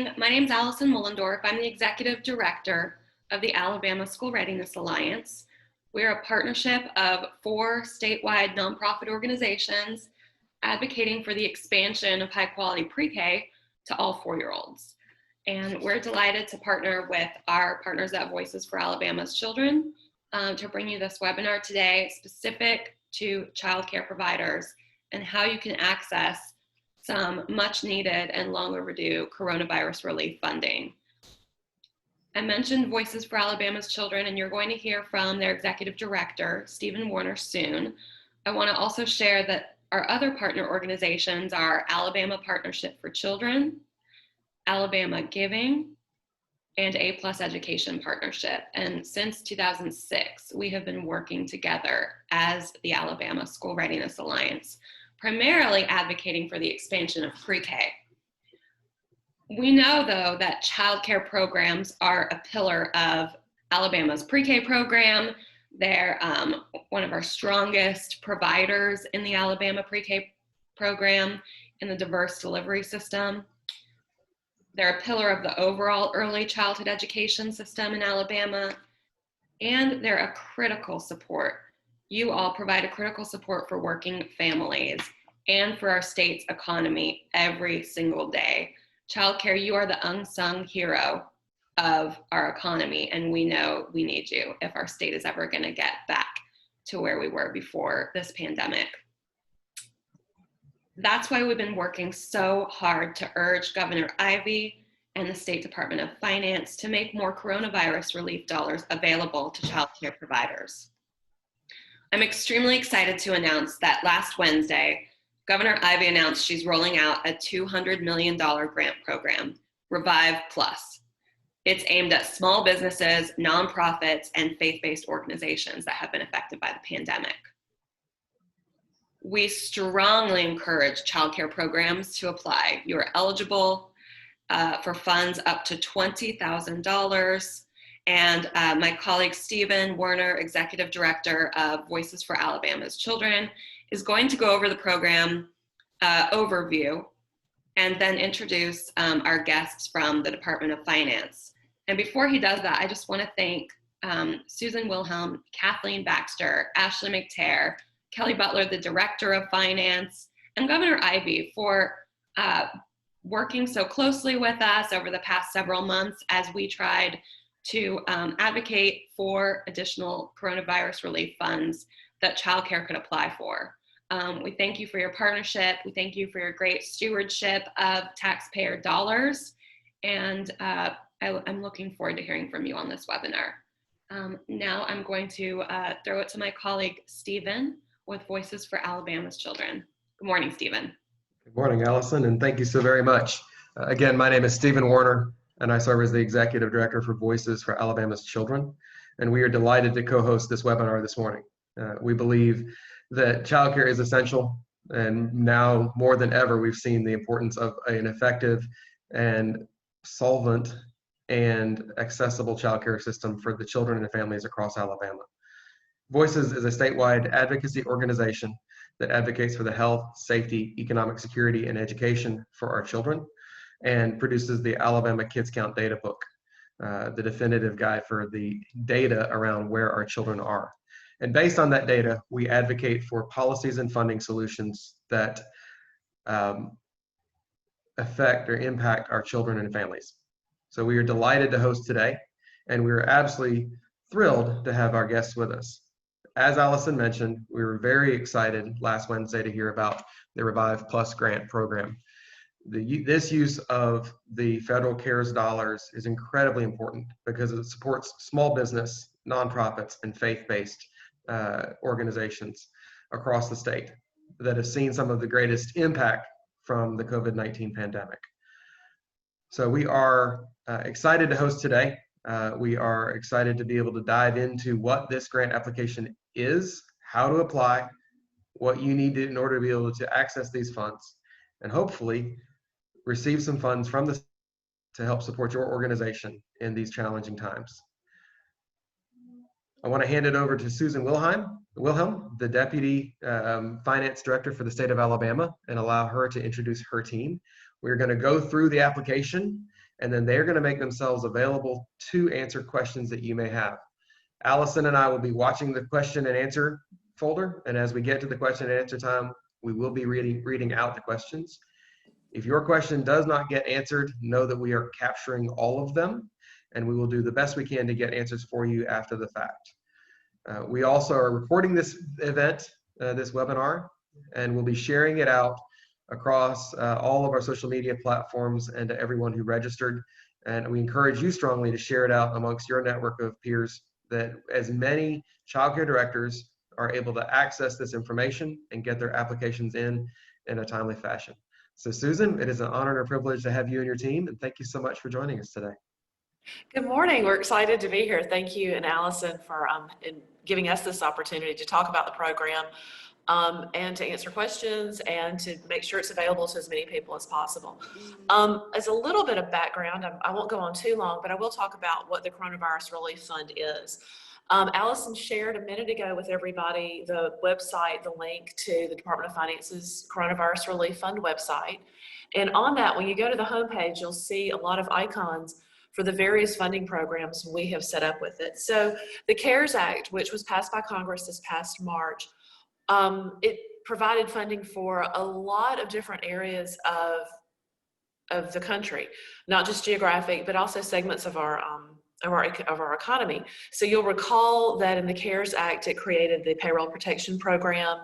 My name is Allison Mullendorf. I'm the Executive Director of the Alabama School Readiness Alliance. We're a partnership of 4 statewide nonprofit organizations advocating for the expansion of high-quality pre-K to all 4-year-olds. And we're delighted to partner with our partners at Voices for Alabama's Children to bring you this webinar today specific to childcare providers and how you can access some much needed and long overdue coronavirus relief funding. I mentioned Voices for Alabama's Children, and you're going to hear from their executive director, Stephen Warner, soon. I want to also share that our other partner organizations are Alabama Partnership for Children, Alabama Giving, and A+ Education Partnership. And since 2006, we have been working together as the Alabama School Readiness Alliance, primarily advocating for the expansion of pre-K. We know, though, that childcare programs are a pillar of Alabama's pre-K program. They're one of our strongest providers in the Alabama pre-K program in the diverse delivery system. They're a pillar of the overall early childhood education system in Alabama, and they're a critical support. You all provide a critical support for working families and for our state's economy every single day. Childcare, you are the unsung hero of our economy, and we know we need you if our state is ever going to get back to where we were before this pandemic. That's why we've been working so hard to urge Governor Ivey and the State Department of Finance to make more coronavirus relief dollars available to childcare providers. I'm extremely excited to announce that last Wednesday, Governor Ivey announced she's rolling out a $200 million grant program, Revive Plus. It's aimed at small businesses, nonprofits, and faith-based organizations that have been affected by the pandemic. We strongly encourage childcare programs to apply. You are eligible for funds up to $20,000. And my colleague, Stephen Warner, Executive Director of Voices for Alabama's Children, is going to go over the program overview and then introduce our guests from the Department of Finance. And before he does that, I just want to thank Susan Wilhelm, Kathleen Baxter, Ashley McTerr, Kelly Butler, the Director of Finance, and Governor Ivey for working so closely with us over the past several months as we tried to advocate for additional coronavirus relief funds that childcare could apply for. We thank you for your partnership. We thank you for your great stewardship of taxpayer dollars. And I'm looking forward to hearing from you on this webinar. Now I'm going to throw it to my colleague, Stephen, with Voices for Alabama's Children. Good morning, Stephen. Good morning, Allison, and thank you so very much. Again, my name is Stephen Warner, and I serve as the Executive Director for Voices for Alabama's Children. And we are delighted to co-host this webinar this morning. We believe that childcare is essential, and now more than ever, we've seen the importance of an effective and solvent and accessible childcare system for the children and families across Alabama. Voices is a statewide advocacy organization that advocates for the health, safety, economic security, and education for our children, and produces the Alabama Kids Count Data Book, the definitive guide for the data around where our children are. And based on that data, we advocate for policies and funding solutions that affect or impact our children and families. So we are delighted to host today, and we are absolutely thrilled to have our guests with us. As Allison mentioned, we were very excited last Wednesday to hear about the Revive Plus grant program. This use of the federal CARES dollars is incredibly important because it supports small business, nonprofits, and faith-based organizations across the state that have seen some of the greatest impact from the COVID-19 pandemic. So we are excited to host today. We are excited to be able to dive into what this grant application is, how to apply, what you need to, in order to be able to access these funds, and hopefully receive some funds from this to help support your organization in these challenging times. I want to hand it over to Susan Wilhelm, the Deputy Finance Director for the state of Alabama, and allow her to introduce her team. We're going to go through the application and then they're going to make themselves available to answer questions that you may have. Allison and I will be watching the question and answer folder, and as we get to the question and answer time, we will be reading out the questions. If your question does not get answered, know that we are capturing all of them, and we will do the best we can to get answers for you after the fact. We also are recording this event, this webinar, and we'll be sharing it out across all of our social media platforms and to everyone who registered. And we encourage you strongly to share it out amongst your network of peers, that as many childcare directors are able to access this information and get their applications in a timely fashion. So Susan, it is an honor and a privilege to have you and your team, and thank you so much for joining us today. Good morning. We're excited to be here. Thank you and Allison for giving us this opportunity to talk about the program and to answer questions and to make sure it's available to as many people as possible. As a little bit of background, I won't go on too long, but I will talk about what the Coronavirus Relief Fund is. Allison shared a minute ago with everybody the website, the link to the Department of Finance's Coronavirus Relief Fund website. And on that, when you go to the homepage, you'll see a lot of icons for the various funding programs we have set up with it. So the CARES Act, which was passed by Congress this past March, it provided funding for a lot of different areas of the country, not just geographic, but also segments of our economy. So you'll recall that in the CARES Act, it created the Payroll Protection Program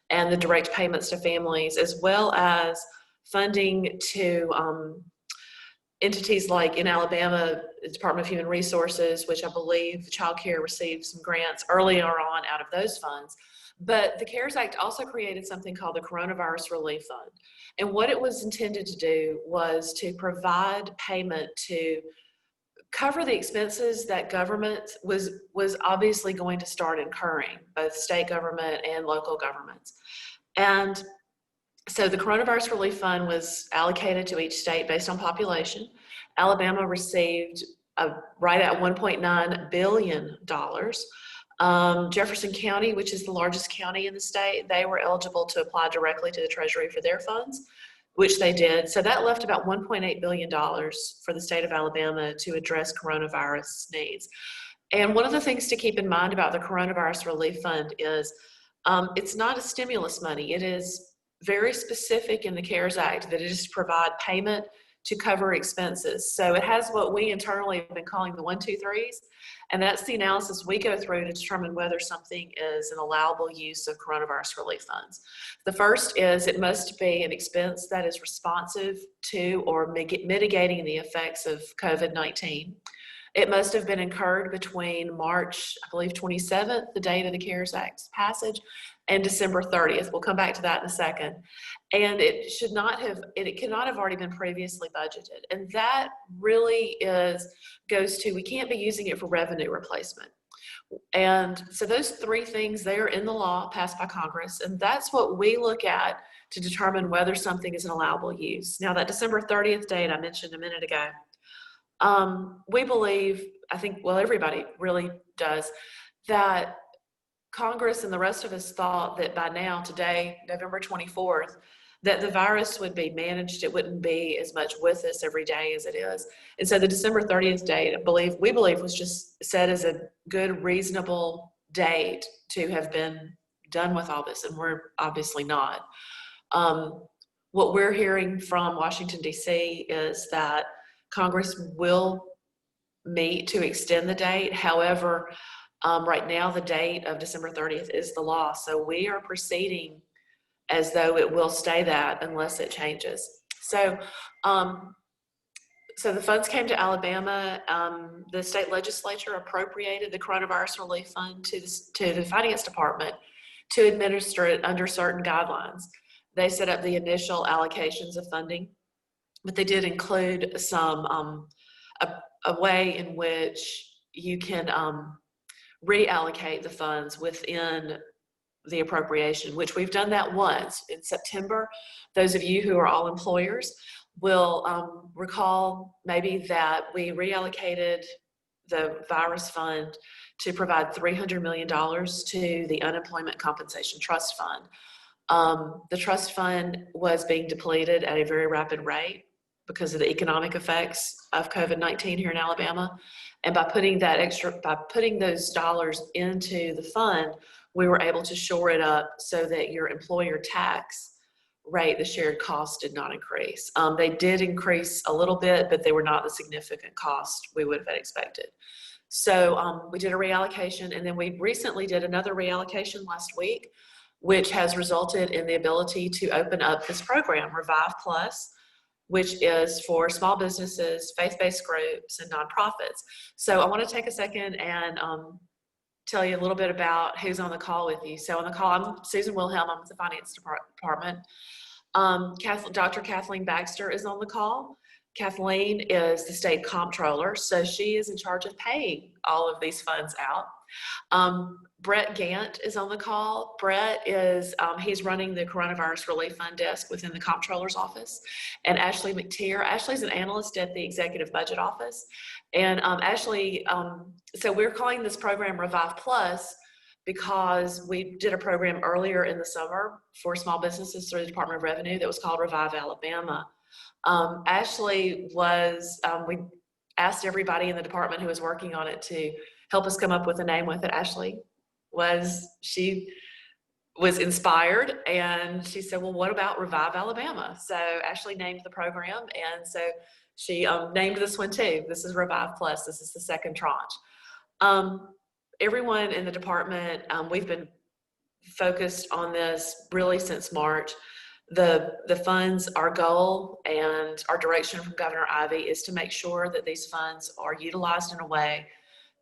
and the direct payments to families, as well as funding to entities like in Alabama, the Department of Human Resources, which I believe Child Care received some grants earlier on out of those funds. But the CARES Act also created something called the Coronavirus Relief Fund. And what it was intended to do was to provide payment to cover the expenses that government was obviously going to start incurring, both state government and local governments. And so the Coronavirus Relief Fund was allocated to each state based on population. Alabama received right at $1.9 billion. Jefferson County, which is the largest county in the state, they were eligible to apply directly to the Treasury for their funds, which they did. So that left about $1.8 billion for the state of Alabama to address coronavirus needs. And one of the things to keep in mind about the Coronavirus Relief Fund is it's not a stimulus money. It is very specific in the CARES Act that it is to provide payment to cover expenses. So it has what we internally have been calling the 1, 2, 3s, and that's the analysis we go through to determine whether something is an allowable use of coronavirus relief funds. The first is it must be an expense that is responsive to or mitigating the effects of COVID-19. It must have been incurred between March, I believe, 27th, the date of the CARES Act's passage, and December 30th. We'll come back to that in a second. And it cannot have already been previously budgeted. And that really goes to, we can't be using it for revenue replacement. And so those three things, they are in the law passed by Congress, and that's what we look at to determine whether something is an allowable use. Now, that December 30th date I mentioned a minute ago, we believe, I think, well, everybody really does, that Congress and the rest of us thought that by now, today, November 24th, that the virus would be managed. It wouldn't be as much with us every day as it is. And so the December 30th date, we believe was just set as a good, reasonable date to have been done with all this, and we're obviously not. What we're hearing from Washington, D.C. is that Congress will meet to extend the date. However, right now the date of December 30th is the law. So we are proceeding as though it will stay that unless it changes. So, so the funds came to Alabama. The state legislature appropriated the Coronavirus Relief Fund to the Finance Department to administer it under certain guidelines. They set up the initial allocations of funding, but they did include some a way in which you can reallocate the funds within the appropriation, which we've done that once in September. Those of you who are all employers will recall maybe that we reallocated the virus fund to provide $300 million to the Unemployment Compensation Trust Fund. The trust fund was being depleted at a very rapid rate. because of the economic effects of COVID-19 here in Alabama. And by putting those dollars into the fund, we were able to shore it up so that your employer tax rate, the shared cost, did not increase. They did increase a little bit, but they were not the significant cost we would have expected. So we did a reallocation, and then we recently did another reallocation last week, which has resulted in the ability to open up this program, Revive Plus, which is for small businesses, faith-based groups, and nonprofits. So I want to take a second and tell you a little bit about who's on the call with you. So on the call, I'm Susan Wilhelm. I'm with the Finance Department. Dr. Kathleen Baxter is on the call. Kathleen is the State Comptroller, so she is in charge of paying all of these funds out. Brett Gant is on the call. Brett is, he's running the Coronavirus Relief Fund desk within the Comptroller's office. And Ashley McTeer. Ashley's an analyst at the Executive Budget Office. And Ashley, so we're calling this program Revive Plus because we did a program earlier in the summer for small businesses through the Department of Revenue that was called Revive Alabama. Ashley was, we asked everybody in the department who was working on it to help us come up with a name with it. Ashley she was inspired, and she said, well, what about Revive Alabama? So Ashley named the program, and so she named this one too. This is Revive Plus. This is the second tranche. Everyone in the department, we've been focused on this really since March. The funds, our goal and our direction from Governor Ivey is to make sure that these funds are utilized in a way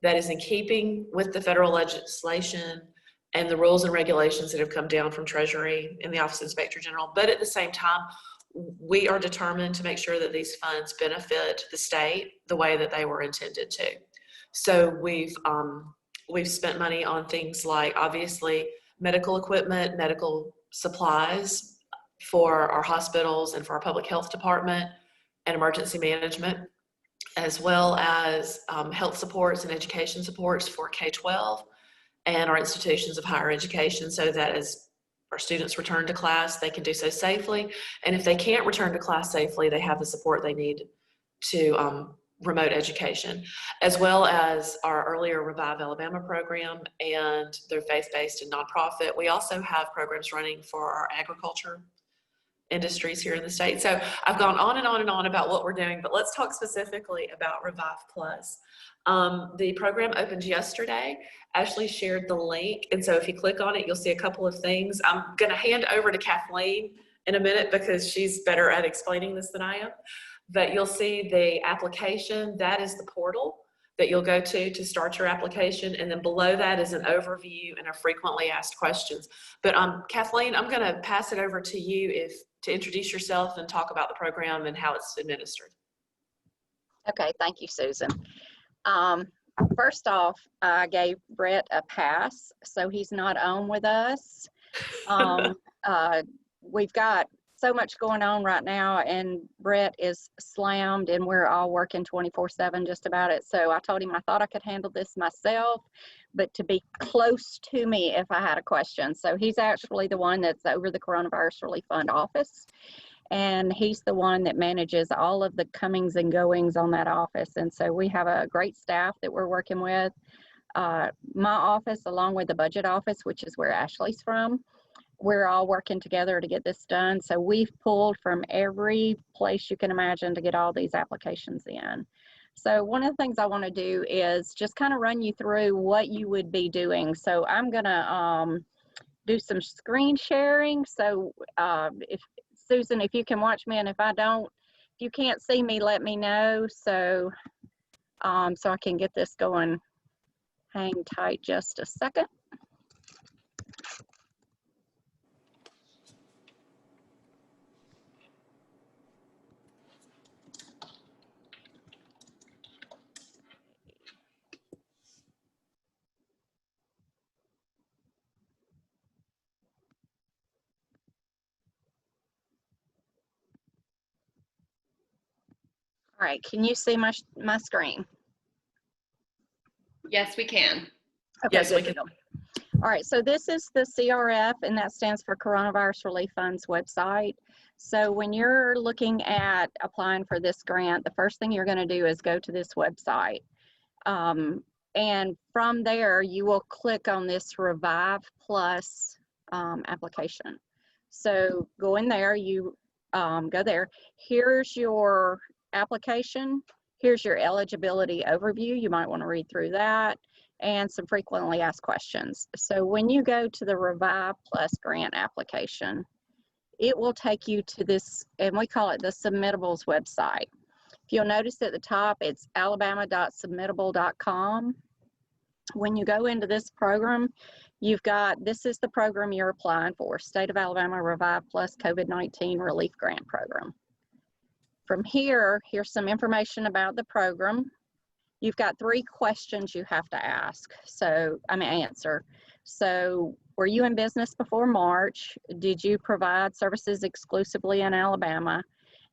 that is in keeping with the federal legislation and the rules and regulations that have come down from Treasury and the Office of Inspector General. But at the same time, we are determined to make sure that these funds benefit the state the way that they were intended to. So we've spent money on things like, obviously, medical equipment, medical supplies for our hospitals and for our public health department and emergency management, as well as health supports and education supports for K-12 and our institutions of higher education, so that as our students return to class, they can do so safely. And if they can't return to class safely, they have the support they need to remote education, as well as our earlier Revive Alabama program and their faith-based and nonprofit. We also have programs running for our agriculture industries here in the state. So I've gone on and on and on about what we're doing, but let's talk specifically about Revive Plus. The program opened yesterday. Ashley shared the link, and so if you click on it, you'll see a couple of things. I'm going to hand over to Kathleen in a minute because she's better at explaining this than I am. But you'll see the application. That is the portal that you'll go to start your application, and then below that is an overview and a frequently asked questions. But Kathleen, I'm going to pass it over to you to introduce yourself and talk about the program and how it's administered. Okay, thank you, Susan. First off, I gave Brett a pass, so he's not on with us. We've got so much going on right now, and Brett is slammed, and we're all working 24/7 just about it. So I told him I thought I could handle this myself, but to be close to me if I had a question. So he's actually the one that's over the Coronavirus Relief Fund office, and he's the one that manages all of the comings and goings on that office. And so we have a great staff that we're working with. My office, along with the budget office, which is where Ashley's from, we're all working together to get this done. So we've pulled from every place you can imagine to get all these applications in. So one of the things I want to do is just kind of run you through what you would be doing. So I'm going to do some screen sharing. So if Susan, if you can watch me, and if I don't, if you can't see me, let me know. So so I can get this going. Hang tight just a second. All right, can you see my screen? Yes, we can. Okay, Yes, we can. All right, so this is the CRF, and that stands for Coronavirus Relief Fund's website. So when you're looking at applying for this grant, the first thing you're going to do is go to this website. And from there, you will click on this Revive Plus application. So go in there, you go there. Here's your application. Here's your eligibility overview. You might want to read through that, and some frequently asked questions. So when you go to the Revive Plus grant application, it will take you to this, and we call it the Submittables website. If you'll notice at the top, it's alabama.submittable.com. When you go into this program, you've got, this is the program you're applying for, State of Alabama Revive Plus COVID-19 Relief Grant Program. From here, here's some information about the program. You've got 3 questions you have to answer. So, were you in business before March? Did you provide services exclusively in Alabama?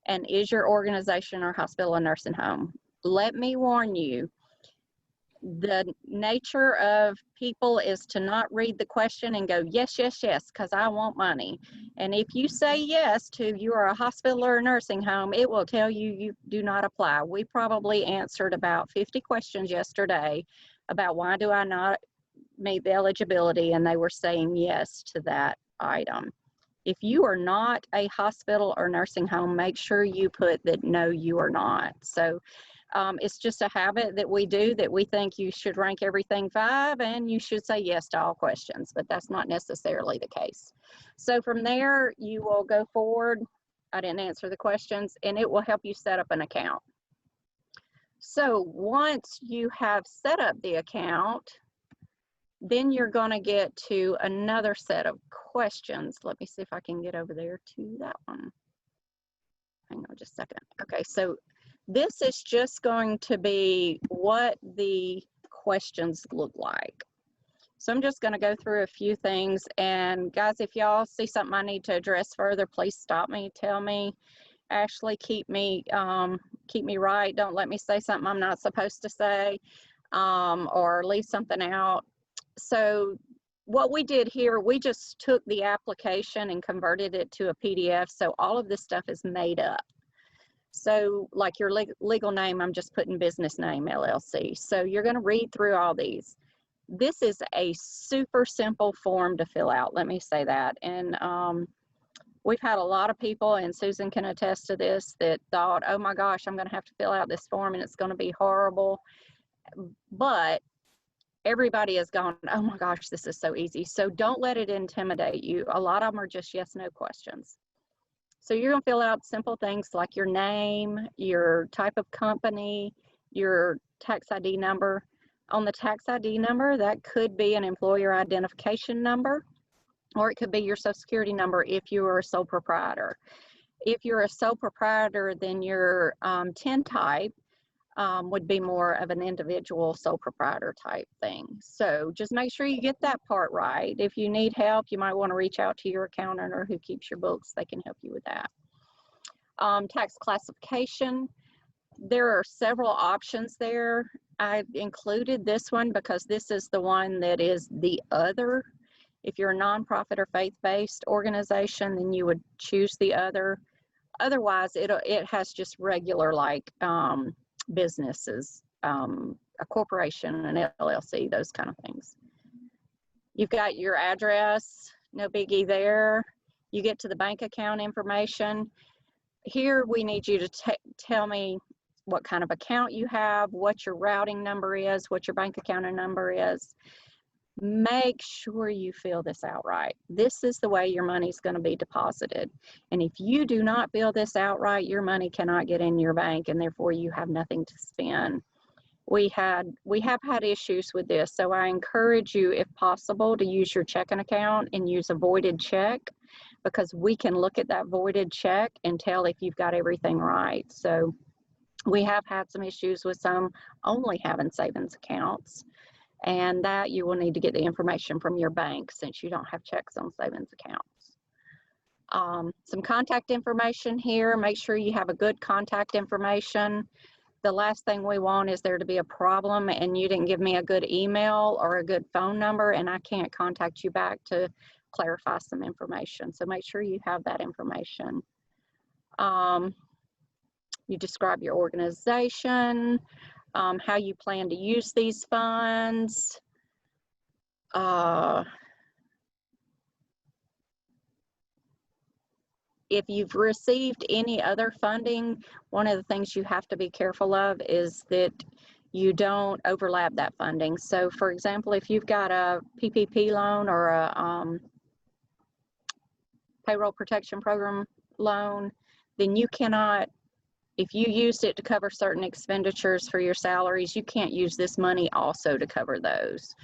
And is your organization or hospital a nursing home? Let me warn you, the nature of people is to not read the question and go, yes, yes, yes, because I want money. And if you say yes to you are a hospital or a nursing home, it will tell you you do not apply. We probably answered about 50 questions yesterday about why do I not meet the eligibility, and they were saying yes to that item. If you are not a hospital or nursing home, make sure you put that no, you are not. So it's just a habit that we do, that we think you should rank everything 5 and you should say yes to all questions, but that's not necessarily the case. So from there, you will go forward. I didn't answer the questions, and it will help you set up an account. So once you have set up the account, then you're going to get to another set of questions. Let me see if I can get over there to that one. Hang on just a second. Okay, so this is just going to be what the questions look like. So I'm just going to go through a few things, and guys, if y'all see something I need to address further, please stop me, tell me. Ashley, keep me right. Don't let me say something I'm not supposed to say, or leave something out. So what we did here, we just took the application and converted it to a PDF. So all of this stuff is made up. So like your legal name, I'm just putting business name LLC. So you're going to read through all these. This is a super simple form to fill out. Let me say that. And we've had a lot of people, and Susan can attest to this, that thought, oh my gosh, I'm going to have to fill out this form and it's going to be horrible. But everybody has gone, oh my gosh, this is so easy. So don't let it intimidate you. A lot of them are just yes, no questions. So you're going to fill out simple things like your name, your type of company, your tax ID number. On the tax ID number, that could be an employer identification number, or it could be your Social Security number if you are a sole proprietor. If you're a sole proprietor, then your TIN type would be more of an individual sole proprietor type thing. So just make sure you get that part right. If you need help, you might want to reach out to your accountant or who keeps your books. They can help you with that. Tax classification. There are several options there. I included this one because this is the one that is the other. If you're a nonprofit or faith-based organization, then you would choose the other. Otherwise, it has just regular like businesses, a corporation, an LLC, those kind of things. You've got your address, no biggie there. You get to the bank account information. Here we need you to tell me what kind of account you have, what your routing number is, what your bank account number is. Make sure you fill this out right. This is the way your money is going to be deposited. And if you do not fill this out right, your money cannot get in your bank, and therefore you have nothing to spend. We have had issues with this, so I encourage you, if possible, to use your checking account and use a voided check, because we can look at that voided check and tell if you've got everything right. So we have had some issues with some only having savings accounts, and that you will need to get the information from your bank since you don't have checks on savings accounts. Some contact information here. Make sure you have a good contact information. The last thing we want is there to be a problem and you didn't give me a good email or a good phone number and I can't contact you back to clarify some information. So make sure you have that information. You describe your organization, how you plan to use these funds. If you've received any other funding, one of the things you have to be careful of is that you don't overlap that funding. So for example, if you've got a PPP loan or a payroll protection program loan, then you cannot, if you used it to cover certain expenditures for your salaries, you can't use this money also to cover those.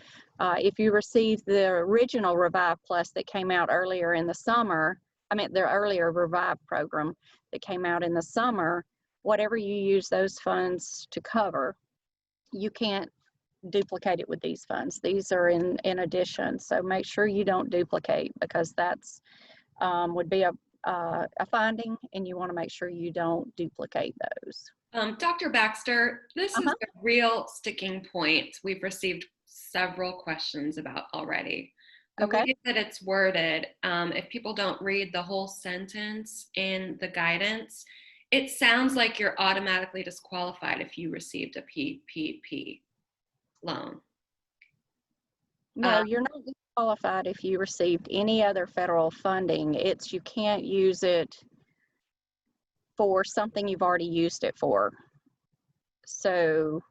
If you received the original Revive Plus that came out earlier in the summer, the earlier Revive program that came out in the summer, whatever you use those funds to cover, you can't duplicate it with these funds. These are in addition. So make sure you don't duplicate, because that's would be a finding, and you want to make sure you don't duplicate those. Dr. Baxter, this is a real sticking point we've received several questions about already. The way that it's worded, if people don't read the whole sentence in the guidance, it sounds like you're automatically disqualified if you received a PPP loan. No, you're not disqualified if you received any other federal funding. It's you can't use it for something you've already used it for. So.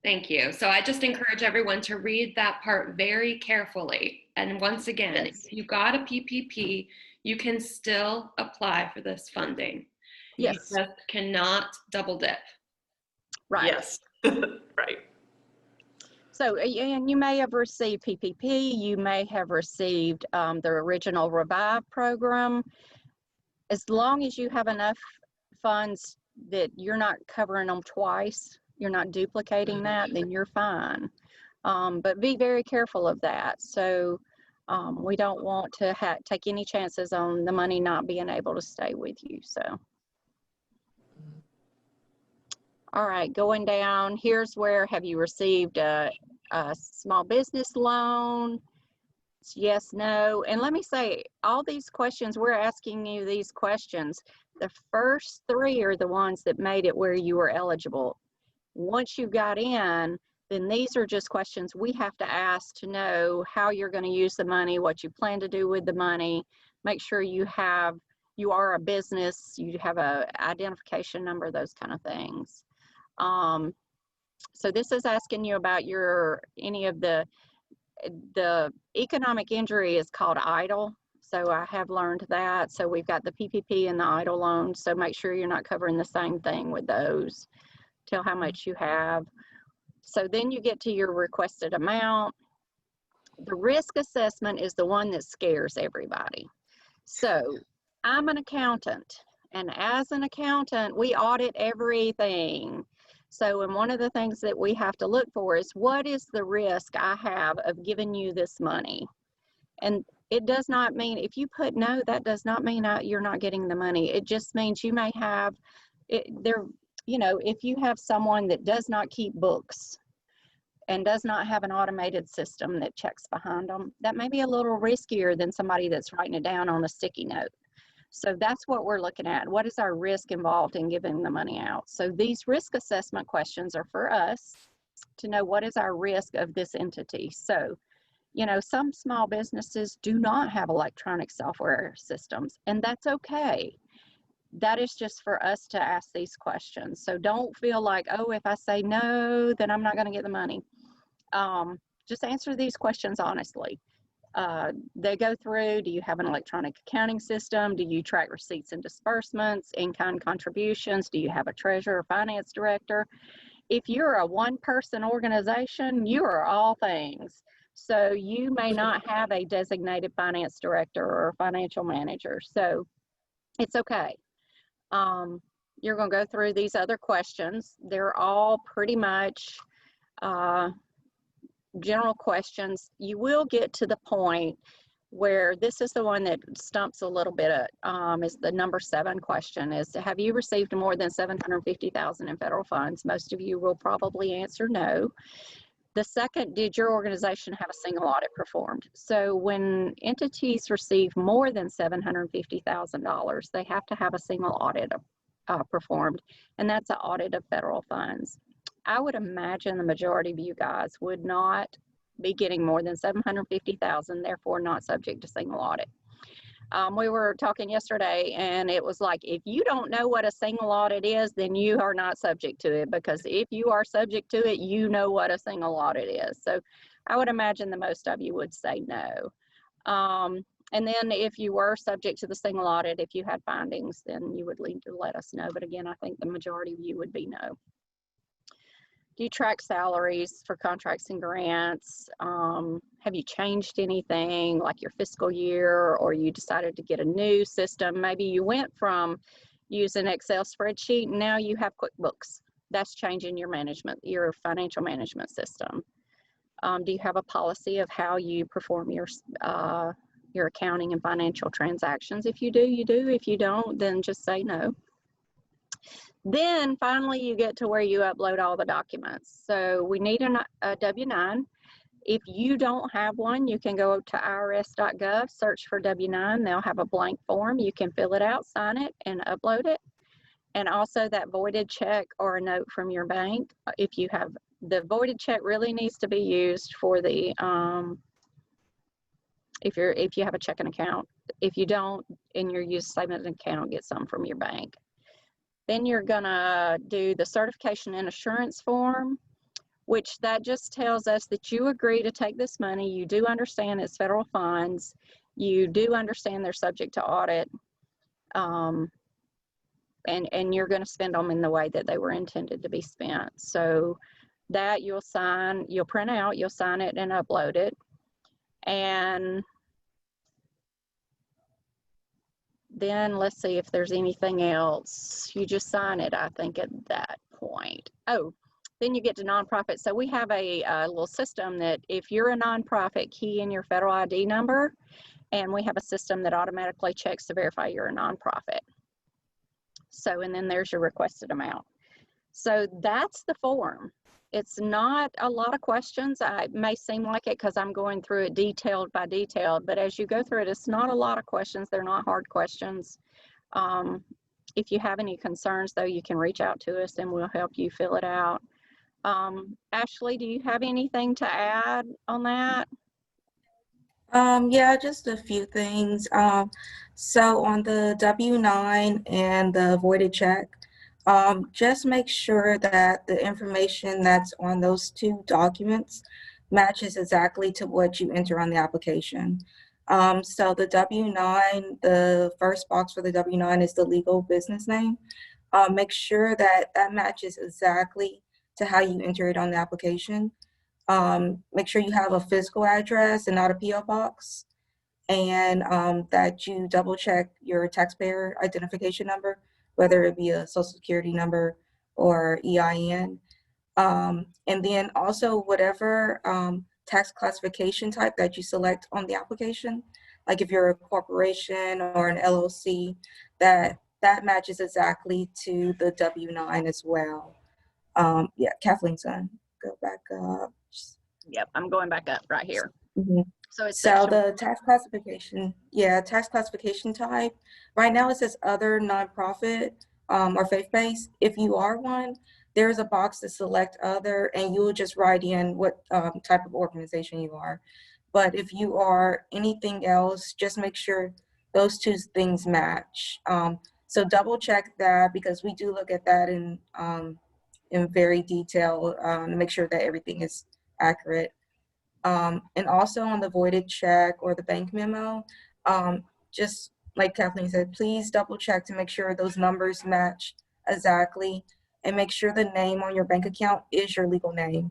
Thank you. So I just encourage everyone to read that part very carefully. And once again, if you got a PPP, you can still apply for this funding. Yes. You just cannot double dip. Right. Yes. Right. So, and you may have received PPP, you may have received the original Revive program. As long as you have enough funds that you're not covering them twice, you're not duplicating that, then you're fine. But be very careful of that. So we don't want to take any chances on the money not being able to stay with you. So. All right, going down, here's where have you received a small business loan? It's yes, no. And let me say, all these questions, we're asking you these questions. The first three are the ones that made it where you were eligible. Once you got in, then these are just questions we have to ask to know how you're going to use the money, what you plan to do with the money. Make sure you are a business, you have a identification number, those kind of things. So this is asking you about any of the economic injury is called EIDL. So I have learned that. So we've got the PPP and the EIDL loans. So make sure you're not covering the same thing with those. Tell how much you have. So then you get to your requested amount. The risk assessment is the one that scares everybody. So I'm an accountant, and as an accountant, we audit everything. So, and one of the things that we have to look for is what is the risk I have of giving you this money? And it does not mean, if you put no, that does not mean you're not getting the money. It just means you may have, if you have someone that does not keep books and does not have an automated system that checks behind them, that may be a little riskier than somebody that's writing it down on a sticky note. So that's what we're looking at. What is our risk involved in giving the money out? So these risk assessment questions are for us to know what is our risk of this entity. So, some small businesses do not have electronic software systems, and that's okay. That is just for us to ask these questions. So don't feel like, oh, if I say no, then I'm not going to get the money. Just answer these questions honestly. They go through, do you have an electronic accounting system? Do you track receipts and disbursements, in-kind contributions? Do you have a treasurer or finance director? If you're a one-person organization, you are all things. So you may not have a designated finance director or financial manager. So it's okay. You're going to go through these other questions. They're all pretty much general questions. You will get to the point where this is the one that stumps a little bit, is the number 7 question, is have you received more than $750,000 in federal funds? Most of you will probably answer no. The second, did your organization have a single audit performed? So when entities receive more than $750,000, they have to have a single audit performed, and that's an audit of federal funds. I would imagine the majority of you guys would not be getting more than $750,000, therefore not subject to single audit. We were talking yesterday, and it was like, if you don't know what a single audit is, then you are not subject to it, because if you are subject to it, you know what a single audit is. So I would imagine the most of you would say no. And then if you were subject to the single audit, if you had findings, then you would need to let us know. But again, I think the majority of you would be no. Do you track salaries for contracts and grants? Have you changed anything like your fiscal year, or you decided to get a new system? Maybe you went from using Excel spreadsheet and now you have QuickBooks. That's changing your your financial management system. Do you have a policy of how you perform your accounting and financial transactions? If you do, you do. If you don't, then just say no. Then finally you get to where you upload all the documents. So we need a W-9. If you don't have one, you can go to irs.gov, search for W-9. They'll have a blank form. You can fill it out, sign it, and upload it. And also that voided check or a note from your bank. If you have, the voided check really needs to be used for the, if you have a checking account. If you don't, in your use savings account, get some from your bank. Then you're gonna do the certification and assurance form, which that just tells us that you agree to take this money. You do understand it's federal funds. You do understand they're subject to audit. And you're gonna spend them in the way that they were intended to be spent. So that you'll sign, you'll print out, you'll sign it and upload it. And then let's see if there's anything else. You just sign it, I think, at that point. Oh, then you get to nonprofit. So we have a little system that if you're a nonprofit, key in your federal ID number, and we have a system that automatically checks to verify you're a nonprofit. So, and then there's your requested amount. So that's the form. It's not a lot of questions. It may seem like it because I'm going through it detailed by detailed, but as you go through it, it's not a lot of questions. They're not hard questions. If you have any concerns, though, you can reach out to us and we'll help you fill it out. Ashley, do you have anything to add on that? Yeah, just a few things. So on the W-9 and the voided check, just make sure that the information that's on those two documents matches exactly to what you enter on the application. So the W-9, the first box for the W-9 is the legal business name. Make sure that that matches exactly to how you enter it on the application. Make sure you have a physical address and not a PO box, and that you double check your taxpayer identification number, whether it be a social security number or EIN. And then also whatever tax classification type that you select on the application, like if you're a corporation or an LLC, that matches exactly to the W-9 as well. Yeah, Kathleen's son, go back up. Yep, I'm going back up right here. Mm-hmm. So it's so the tax classification, tax classification type. Right now it says other nonprofit or faith-based. If you are one, there's a box to select other, and you will just write in what type of organization you are. But if you are anything else, just make sure those two things match. So double check that, because we do look at that in very detail to make sure that everything is accurate. And also on the voided check or the bank memo, just like Kathleen said, please double check to make sure those numbers match exactly, and make sure the name on your bank account is your legal name.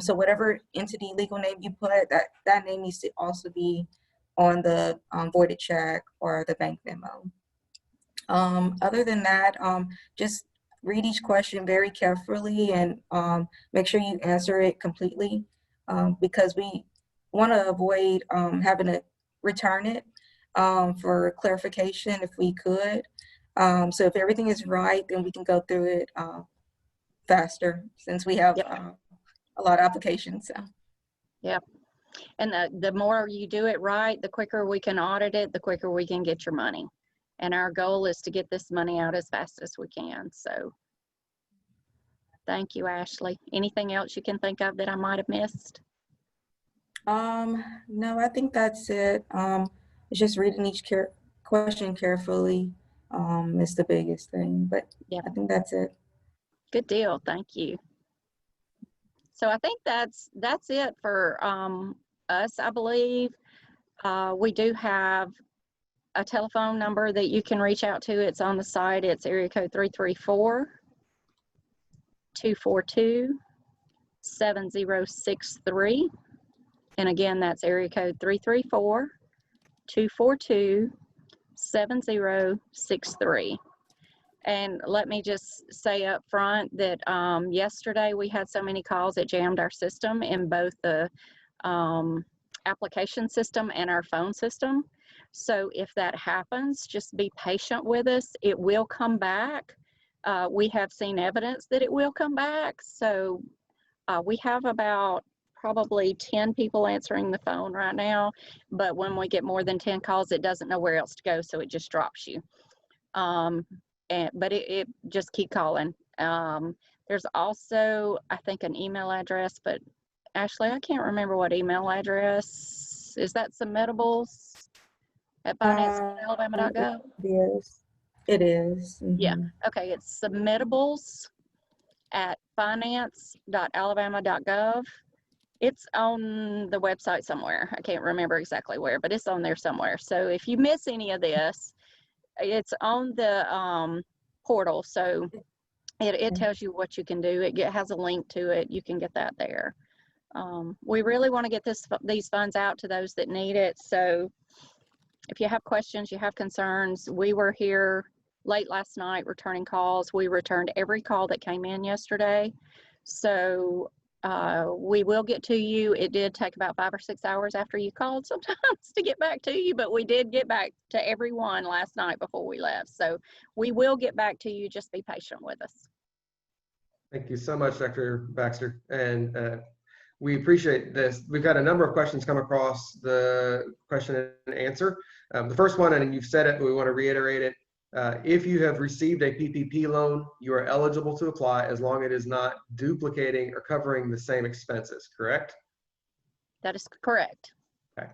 So whatever entity legal name you put, that name needs to also be on the voided check or the bank memo. Other than that, just read each question very carefully and make sure you answer it completely, because we want to avoid having to return it for clarification if we could. So if everything is right, then we can go through it faster, since we have a lot of applications, so. And the more you do it right, the quicker we can audit it, the quicker we can get your money. And our goal is to get this money out as fast as we can. So thank you, Ashley. Anything else you can think of that I might have missed? No, I think that's it. It's just reading each question carefully, is the biggest thing, but Yep. I think that's it. Good deal. Thank you. So I think that's it for us, I believe. We do have a telephone number that you can reach out to. It's on the site. It's area code 334-242-7063. And again, that's area code 334-242-7063. And let me just say up front that yesterday we had so many calls it jammed our system in both the application system and our phone system. So if that happens, just be patient with us. It will come back. We have seen evidence that it will come back. So we have about probably 10 people answering the phone right now. But when we get more than 10 calls, it doesn't know where else to go. So it just drops you. But it just keep calling. There's also, I think, an email address, but Ashley, I can't remember what email address. Is that submittables at finance.alabama.gov? It is. Yeah. Okay. It's submittables at finance.alabama.gov. It's on the website somewhere. I can't remember exactly where, but it's on there somewhere. So if you miss any of this, it's on the portal, so it tells you what you can do. It has a link to it. You can get that there. We really want to get these funds out to those that need it. So if you have questions, you have concerns, we were here late last night returning calls. We returned every call that came in yesterday. So we will get to you. It did take about 5 or 6 hours after you called sometimes to get back to you, but we did get back to everyone last night before we left. So we will get back to you. Just be patient with us. Thank you so much, Dr. Baxter. And we appreciate this. We've got a number of questions come across the question and answer. The first one, and you've said it, but we want to reiterate it. If you have received a PPP loan, you are eligible to apply as long as it is not duplicating or covering the same expenses, correct? That is correct. Okay.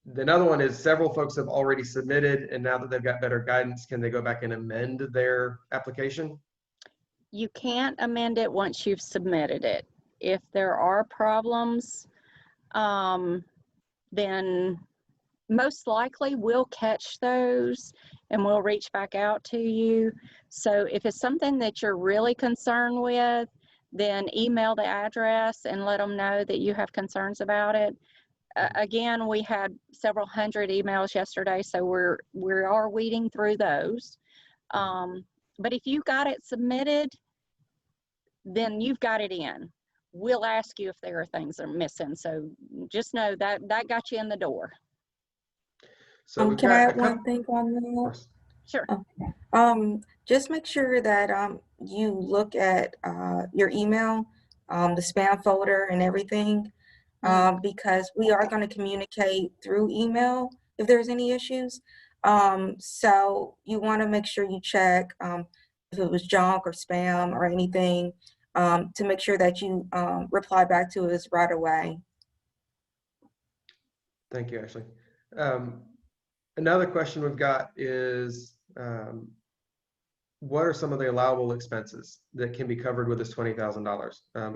Another one is several folks have already submitted, and now that they've got better guidance, can they go back and amend their application? You can't amend it once you've submitted it. If there are problems, then most likely we'll catch those and we'll reach back out to you. So if it's something that you're really concerned with, then email the address and let them know that you have concerns about it. Again, we had several hundred emails yesterday, so we are weeding through those. But if you got it submitted, then you've got it in. We'll ask you if there are things that are missing. So just know that got you in the door. So Can I add one thing on that? Sure. Just make sure that you look at your email, the spam folder and everything, because we are going to communicate through email if there's any issues. So you want to make sure you check if it was junk or spam or anything, to make sure that you reply back to us right away. Thank you, Ashley. Another question we've got is, what are some of the allowable expenses that can be covered with this $20,000? I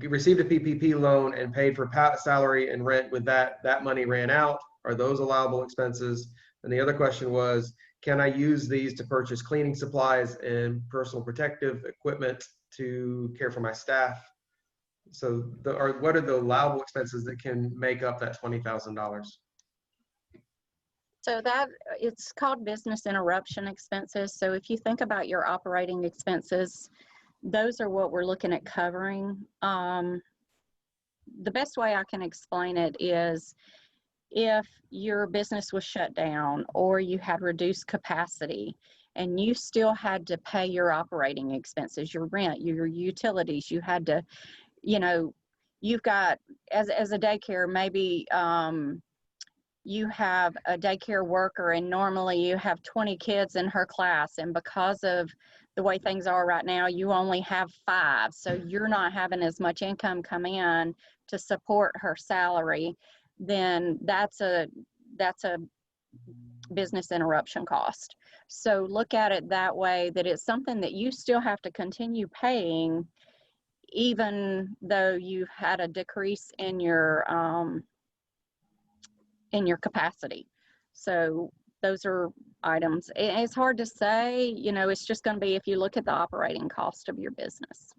received a PPP loan and paid for salary and rent with that money ran out. Are those allowable expenses? And the other question was, can I use these to purchase cleaning supplies and personal protective equipment to care for my staff? So what are the allowable expenses that can make up that $20,000? So it's called business interruption expenses. So if you think about your operating expenses, those are what we're looking at covering. The best way I can explain it is if your business was shut down or you had reduced capacity and you still had to pay your operating expenses, your rent, your utilities. You had to, you've got, as a daycare, maybe you have a daycare worker and normally you have 20 kids in her class, and because of the way things are right now, you only have 5. So you're not having as much income come in to support her salary. Then that's a business interruption cost. So look at it that way, that it's something that you still have to continue paying, even though you've had a decrease in your capacity. So those are items. It's hard to say, it's just going to be if you look at the operating cost of your business.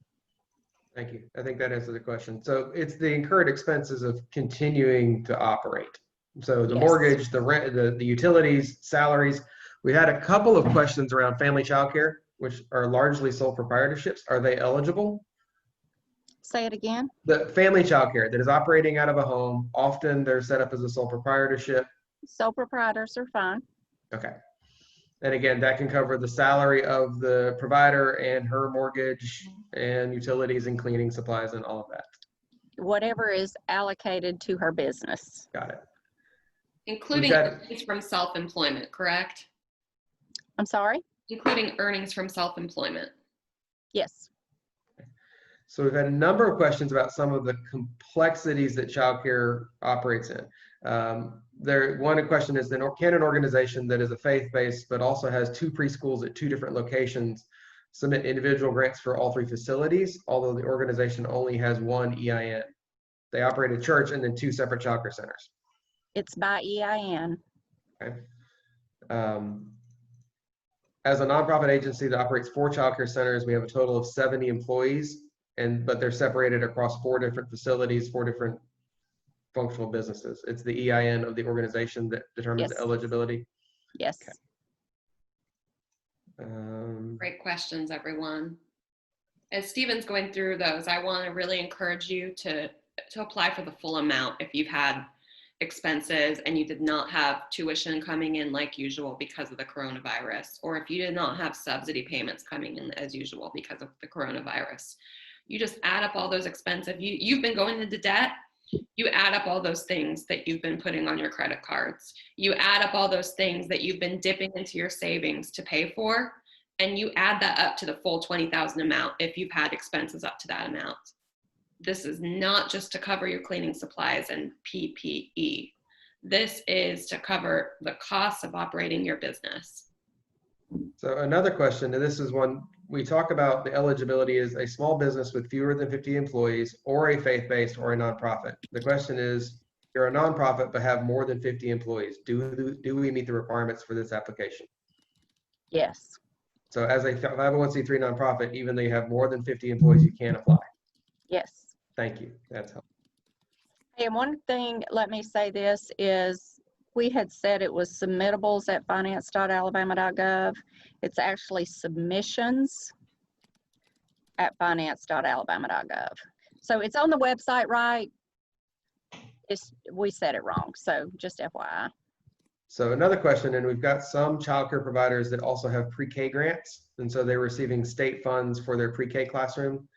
Thank you. I think that answers the question. So it's the incurred expenses of continuing to operate. So the Yes. mortgage, the rent, the utilities, salaries. We had a couple of questions around family childcare, which are largely sole proprietorships. Are they eligible? Say it again. The family childcare that is operating out of a home, often they're set up as a sole proprietorship. Sole proprietors are fine. Okay. And again, that can cover the salary of the provider and her mortgage and utilities and cleaning supplies and all of that. Whatever is allocated to her business. Got it. Including earnings from self-employment, correct? I'm sorry? Including earnings from self-employment. Yes. So we've had a number of questions about some of the complexities that childcare operates in. One question is, can an organization that is a faith-based but also has 2 preschools at 2 different locations submit individual grants for all 3 facilities, although the organization only has 1 EIN? They operate a church and then 2 separate childcare centers. It's by EIN. Okay. As a nonprofit agency that operates 4 childcare centers, we have a total of 70 employees, but they're separated across 4 different facilities, 4 different functional businesses. It's the EIN of the organization that determines Yes. eligibility. Yes. Okay. Great questions, everyone. As Stephen's going through those, I want to really encourage you to apply for the full amount if you've had expenses and you did not have tuition coming in like usual because of the coronavirus, or if you did not have subsidy payments coming in as usual because of the coronavirus. You just add up all those expenses. You've been going into debt. You add up all those things that you've been putting on your credit cards. You add up all those things that you've been dipping into your savings to pay for, and you add that up to the full $20,000 amount if you've had expenses up to that amount. This is not just to cover your cleaning supplies and PPE. This is to cover the costs of operating your business. So another question, and this is one we talk about, the eligibility is a small business with fewer than 50 employees or a faith-based or a nonprofit. The question is, you're a nonprofit but have more than 50 employees. Do we meet the requirements for this application? Yes. So as a 501c3 nonprofit, even though you have more than 50 employees, you can apply. Yes. Thank you. That's helpful. And one thing, let me say this, is we had said it was submittables at finance.alabama.gov. It's actually submissions at finance.alabama.gov. So it's on the website, right? We said it wrong. So just FYI. So another question, and we've got some childcare providers that also have pre-K grants, and so they're receiving state funds for their pre-K classroom.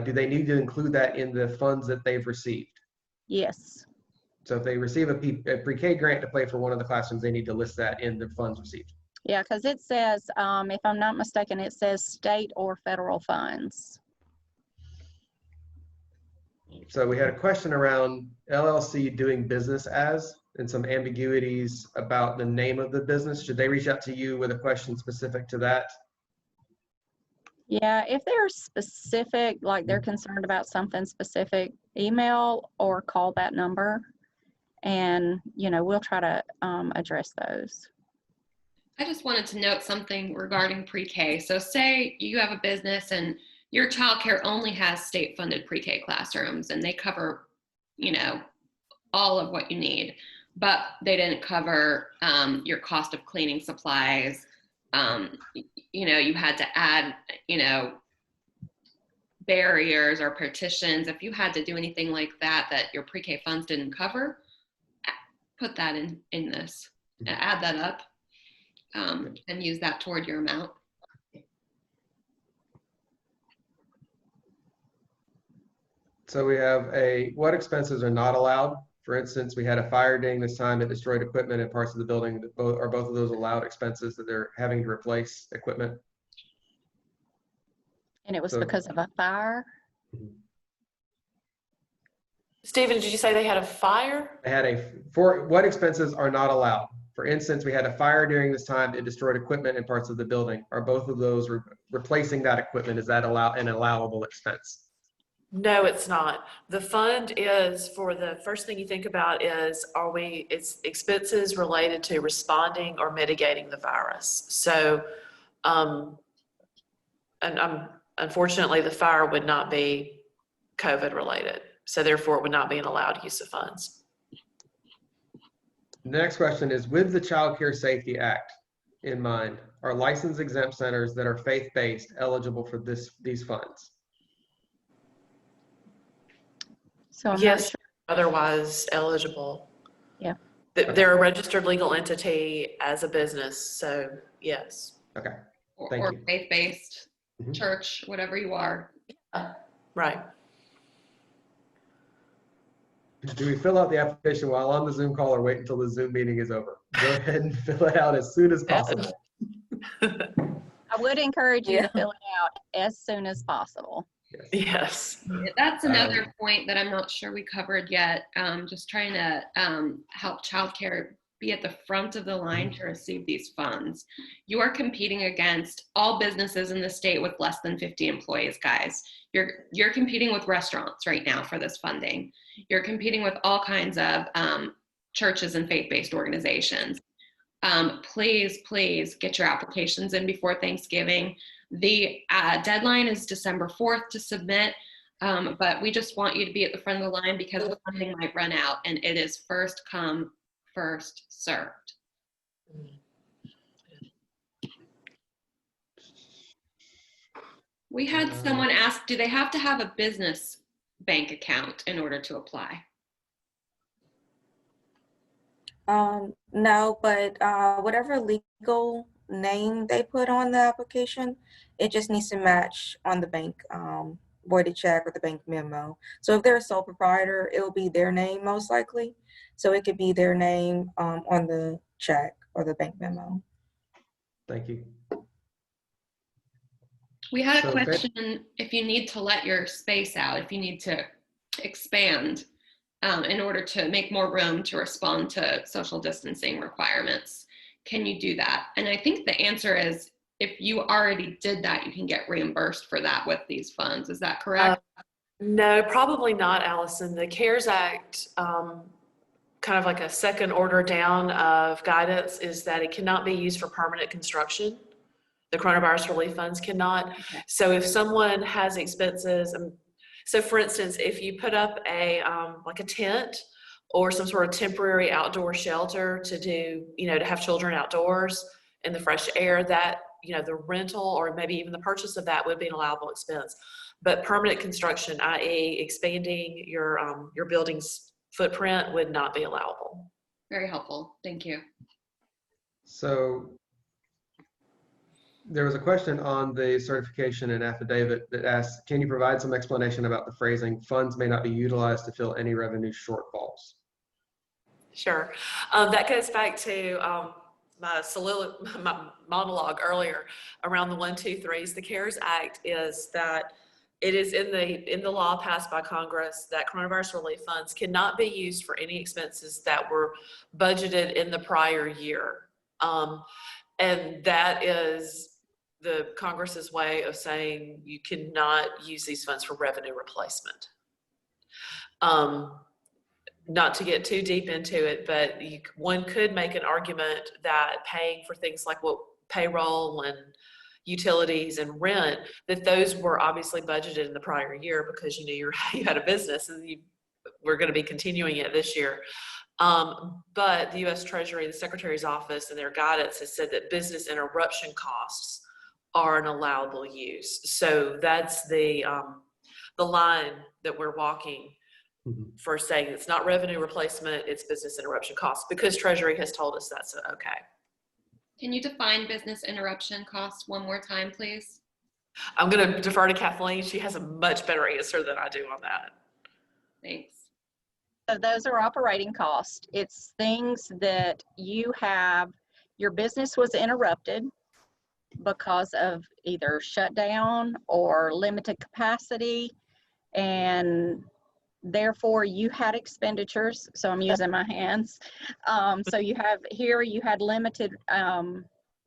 Do they need to include that in the funds that they've received? Yes. So if they receive a pre-K grant to play for one of the classrooms, they need to list that in the funds received. Yeah, because it says, if I'm not mistaken, it says state or federal funds. So we had a question around LLC doing business as, and some ambiguities about the name of the business. Should they reach out to you with a question specific to that? Yeah, if they're specific, like they're concerned about something specific, email or call that number, and we'll try to address those. I just wanted to note something regarding pre-K. So say you have a business and your childcare only has state-funded pre-K classrooms, and they cover, all of what you need, but they didn't cover your cost of cleaning supplies. You had to add, barriers or partitions. If you had to do anything like that your pre-K funds didn't cover, put that in this, add that up. and use that toward your amount. So we have what expenses are not allowed? For instance, we had a fire during this time that destroyed equipment in parts of the building. Are both of those allowed expenses that they're having to replace equipment? And it was So- because of a fire? Stephen, did you say they had a fire? I had for what expenses are not allowed? For instance, we had a fire during this time that destroyed equipment in parts of the building. Are both of those replacing that equipment? Is that an allowable expense? No, it's not. The fund is for the first thing you think about is, it's expenses related to responding or mitigating the virus. So, unfortunately, the fire would not be COVID related. So therefore it would not be an allowed use of funds. The next question is, with the Child Care Safety Act in mind, are license exempt centers that are faith-based eligible for these funds? So I'm not Yes, sure. otherwise eligible. Yeah. They're a registered legal entity as a business, so yes. Okay. Or, Thank or you. faith-based Mhm. church, whatever you are. Right. Do we fill out the application while on the Zoom call or wait until the Zoom meeting is over? Go ahead and fill it out as soon as possible. I would encourage you Yeah. to fill it out as soon as possible. Yes. That's another point that I'm not sure we covered yet. Just trying to help childcare be at the front of the line to receive these funds. You are competing against all businesses in the state with less than 50 employees, guys. You're competing with restaurants right now for this funding. You're competing with all kinds of churches and faith-based organizations. Please get your applications in before Thanksgiving. The deadline is December 4th to submit, but we just want you to be at the front of the line because the funding might run out, and it is first come, first served. We had someone ask, do they have to have a business bank account in order to apply? No, but whatever legal name they put on the application, it just needs to match on the bank voided check or the bank memo. So if they're a sole proprietor, it will be their name most likely. So it could be their name on the check or the bank memo. Thank you. We had a So question if you need to let your space out, if you need to expand in order to make more room to respond to social distancing requirements. Can you do that? And I think the answer is, if you already did that, you can get reimbursed for that with these funds. Is that correct? No, probably not, Allison. The CARES Act, kind of like a second order down of guidance, is that it cannot be used for permanent construction. The coronavirus relief funds cannot. Okay. So if someone has expenses, so for instance, if you put up like a tent or some sort of temporary outdoor shelter to do, to have children outdoors in the fresh air, that, the rental or maybe even the purchase of that would be an allowable expense. But permanent construction, i.e. expanding your building's footprint, would not be allowable. Very helpful. Thank you. So there was a question on the certification and affidavit that asked, can you provide some explanation about the phrasing, funds may not be utilized to fill any revenue shortfalls? Sure. That goes back to my monologue earlier around the 1, 2, 3s. The CARES Act is that it is in the law passed by Congress that coronavirus relief funds cannot be used for any expenses that were budgeted in the prior year. And that is the Congress's way of saying you cannot use these funds for revenue replacement. Not to get too deep into it, but one could make an argument that paying for things like payroll and utilities and rent, that those were obviously budgeted in the prior year because you had a business and you were going to be continuing it this year. But the U.S. Treasury, the Secretary's office, and their guidance has said that business interruption costs are an allowable use. So that's the line that we're walking for saying it's not revenue replacement, it's business interruption costs, because Treasury has told us that's okay. Can you define business interruption costs one more time, please? I'm going to defer to Kathleen. She has a much better answer than I do on that. Thanks. So those are operating costs. It's things that you have, your business was interrupted because of either shutdown or limited capacity, and therefore you had expenditures. So I'm using my hands. So you had limited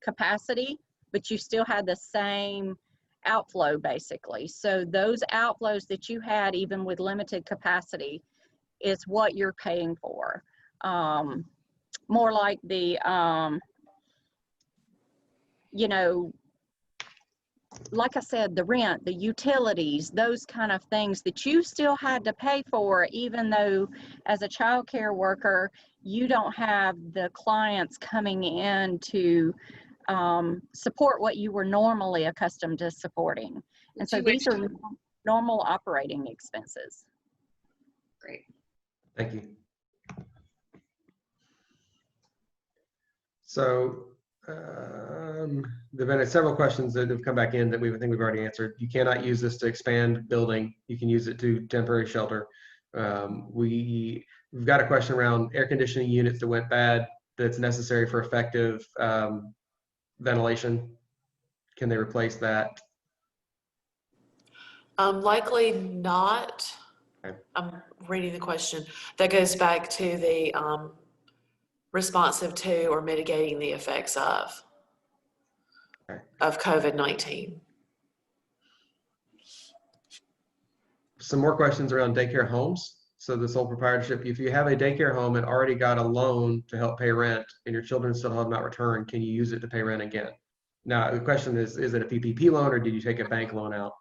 capacity, but you still had the same outflow basically. So those outflows that you had, even with limited capacity, is what you're paying for. More like the, like I said, the rent, the utilities, those kind of things that you still had to pay for, even though as a child care worker, you don't have the clients coming in to support what you were normally accustomed to supporting. And so these are normal operating expenses. Great. Thank you. So there have been several questions that have come back in that I think we've already answered. You cannot use this to expand building. You can use it to temporary shelter. We've got a question around air conditioning units that went bad that's necessary for effective ventilation. Can they replace that? Likely not. Okay. I'm reading the question. That goes back to the responsive to or mitigating the effects of COVID-19. Some more questions around daycare homes. So the sole proprietorship, if you have a daycare home and already got a loan to help pay rent and your children still have not returned, can you use it to pay rent again? Now, the question is it a PPP loan or did you take a bank loan out?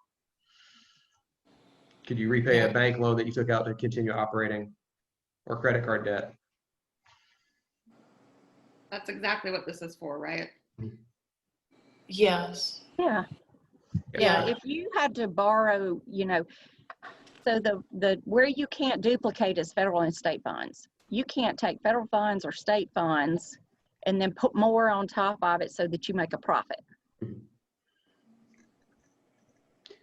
Could you repay a bank loan that you took out to continue operating, or credit card debt? That's exactly what this is for, right? Yes. Yeah. Yeah. If you had to borrow, so the where you can't duplicate is federal and state funds. You can't take federal funds or state funds and then put more on top of it so that you make a profit.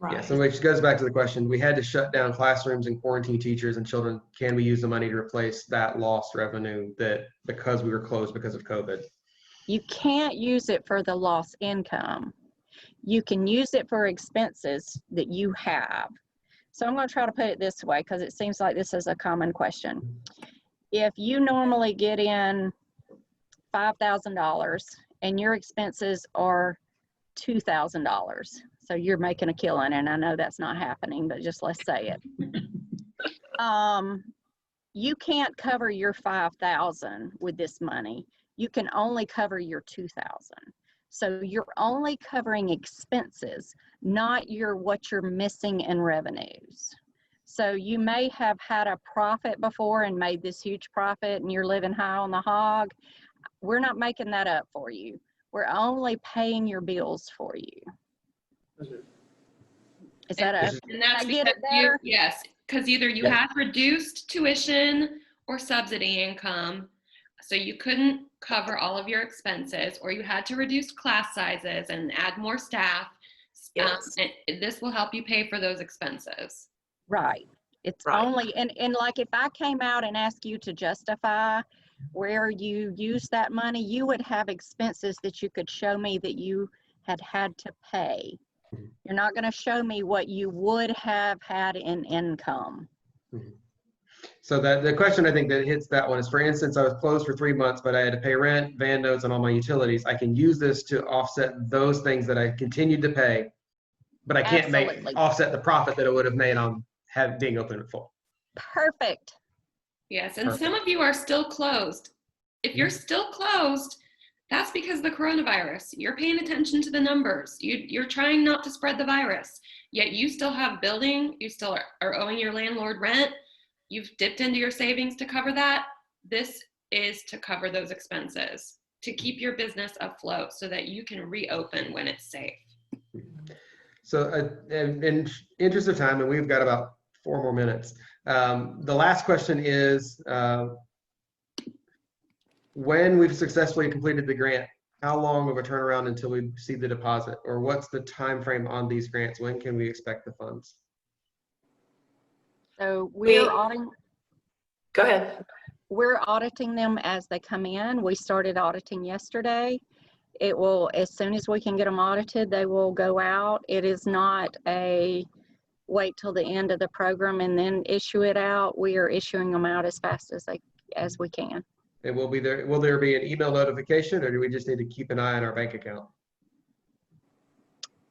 Right. Yeah, so which goes back to the question, we had to shut down classrooms and quarantine teachers and children. Can we use the money to replace that lost revenue that because we were closed because of COVID? You can't use it for the lost income. You can use it for expenses that you have. So I'm going to try to put it this way because it seems like this is a common question. If you normally get in $5,000 and your expenses are $2,000, so you're making a killing, and I know that's not happening, but just let's say it. You can't cover your $5,000 with this money. You can only cover your $2,000. So you're only covering expenses, not what you're missing in revenues. So you may have had a profit before and made this huge profit and you're living high on the hog. We're not making that up for you. We're only paying your bills for you. Is that And that's get it because better? yes, because either you had reduced tuition or subsidy income, so you couldn't cover all of your expenses, or you had to reduce class sizes and add more staff. Yes. And this will help you pay for those expenses. Right. It's Right. only, and like if I came out and asked you to justify where you use that money, you would have expenses that you could show me that you had to pay. You're not going to show me what you would have had in income. So the question I think that hits that one is, for instance, I was closed for 3 months, but I had to pay rent, van notes, and all my utilities. I can use this to offset those things that I continued to pay, but I can't offset the profit that I would have made on being open at full. Perfect. Yes, and Perfect. some of you are still closed. If you're still closed, that's because of the coronavirus. You're paying attention to the numbers. You're trying not to spread the virus, yet you still have building, you still are owing your landlord rent. You've dipped into your savings to cover that. This is to cover those expenses, to keep your business afloat so that you can reopen when it's safe. So in interest of time, and we've got about 4 more minutes. The last question is, when we've successfully completed the grant, how long of a turnaround until we see the deposit, or what's the time frame on these grants? When can we expect the funds? So We- Go ahead. we're auditing them as they come in. We started auditing yesterday. It will, as soon as we can get them audited, they will go out. It is not a wait till the end of the program and then issue it out. We are issuing them out as fast as we can. And will there be an email notification, or do we just need to keep an eye on our bank account?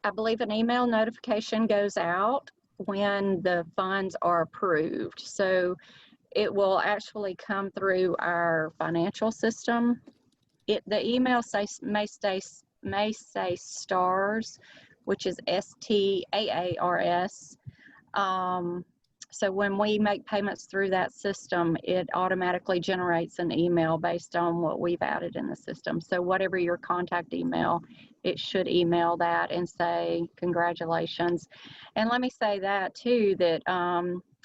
I believe an email notification goes out when the funds are approved. So it will actually come through our financial system. The email may say STARS, which is STAARS. So when we make payments through that system, it automatically generates an email based on what we've added in the system. So whatever your contact email, it should email that and say, congratulations. And let me say that too, that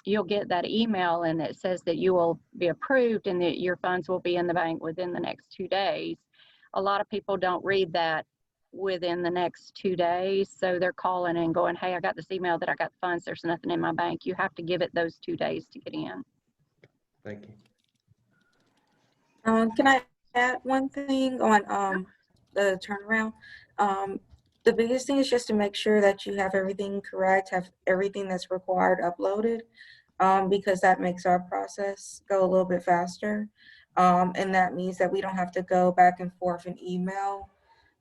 you'll get that email and it says that you will be approved and that your funds will be in the bank within the next 2 days. A lot of people don't read that within the next 2 days. So they're calling and going, hey, I got this email that I got the funds. There's nothing in my bank. You have to give it those 2 days to get in. Thank you. Can I add one thing on the turnaround? The biggest thing is just to make sure that you have everything correct, have everything that's required uploaded, because that makes our process go a little bit faster. And that means that we don't have to go back and forth in email.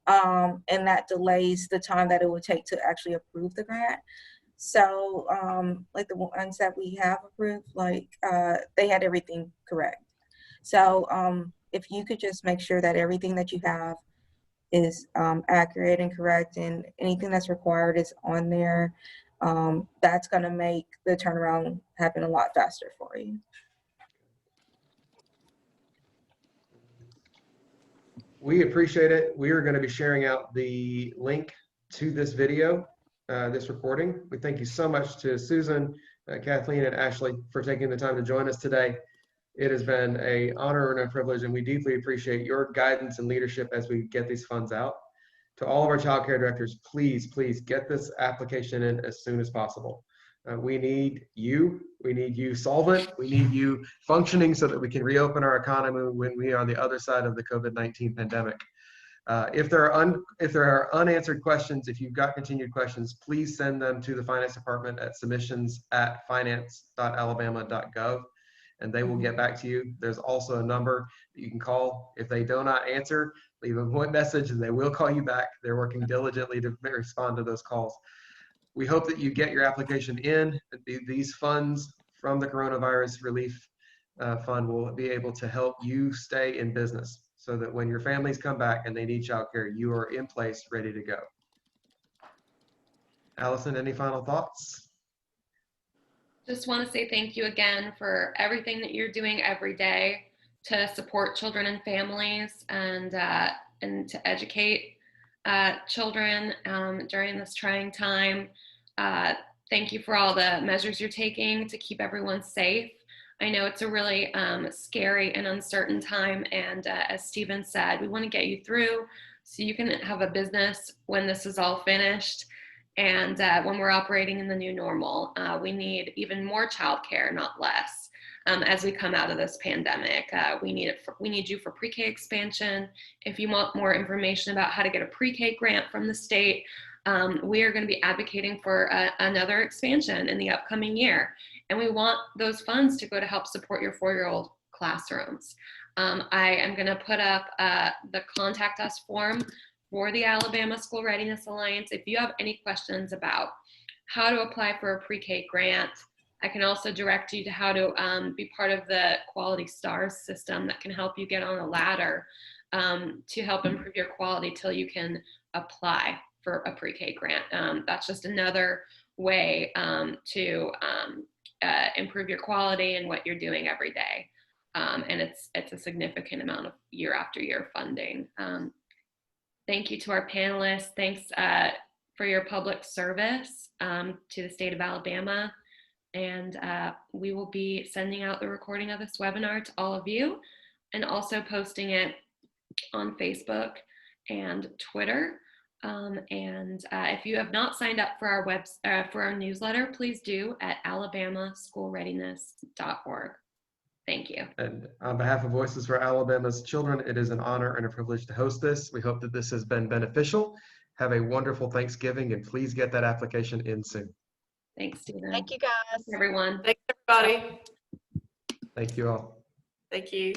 And that delays the time that it would take to actually approve the grant. So like the ones that we have approved, like they had everything correct. So if you could just make sure that everything that you have is accurate and correct, and anything that's required is on there, that's going to make the turnaround happen a lot faster for you. We appreciate it. We are going to be sharing out the link to this video, this recording. We thank you so much to Susan, Kathleen, and Ashley for taking the time to join us today. It has been an honor and a privilege, and we deeply appreciate your guidance and leadership as we get these funds out. To all of our child care directors, please, please get this application in as soon as possible. We need you solvent, we need you functioning so that we can reopen our economy when we are on the other side of the COVID-19 pandemic. If there are unanswered questions, if you've got continued questions, please send them to the finance department at submissions@finance.alabama.gov, and they will get back to you. There's also a number that you can call. If they do not answer, leave a voice message and they will call you back. They're working diligently to respond to those calls. We hope that you get your application in. These funds from the Coronavirus Relief Fund will be able to help you stay in business so that when your families come back and they need childcare, you are in place, ready to go. Allison, any final thoughts? Just want to say thank you again for everything that you're doing every day to support children and families and to educate children during this trying time. Thank you for all the measures you're taking to keep everyone safe. I know it's a really scary and uncertain time, and as Stephen said, we want to get you through so you can have a business when this is all finished. And when we're operating in the new normal, we need even more childcare, not less, as we come out of this pandemic. We need you for pre-K expansion. If you want more information about how to get a pre-K grant from the state, we are going to be advocating for another expansion in the upcoming year. And we want those funds to go to help support your 4-year-old classrooms. I am going to put up the contact us form for the Alabama School Readiness Alliance. If you have any questions about how to apply for a pre-K grant, I can also direct you to how to be part of the Quality Stars system that can help you get on a ladder to help improve your quality till you can apply for a pre-K grant. That's just another way to improve your quality and what you're doing every day. And it's a significant amount of year after year funding. Thank you to our panelists. Thanks for your public service to the state of Alabama. And we will be sending out the recording of this webinar to all of you and also posting it on Facebook and Twitter. If you have not signed up for our for our newsletter, please do at alabamaschoolreadiness.org. Thank you. And on behalf of Voices for Alabama's Children, it is an honor and a privilege to host this. We hope that this has been beneficial. Have a wonderful Thanksgiving, and please get that application in soon. Thanks, Stephen. Thank you, guys. Everyone. Thanks, everybody. Thank you all. Thank you.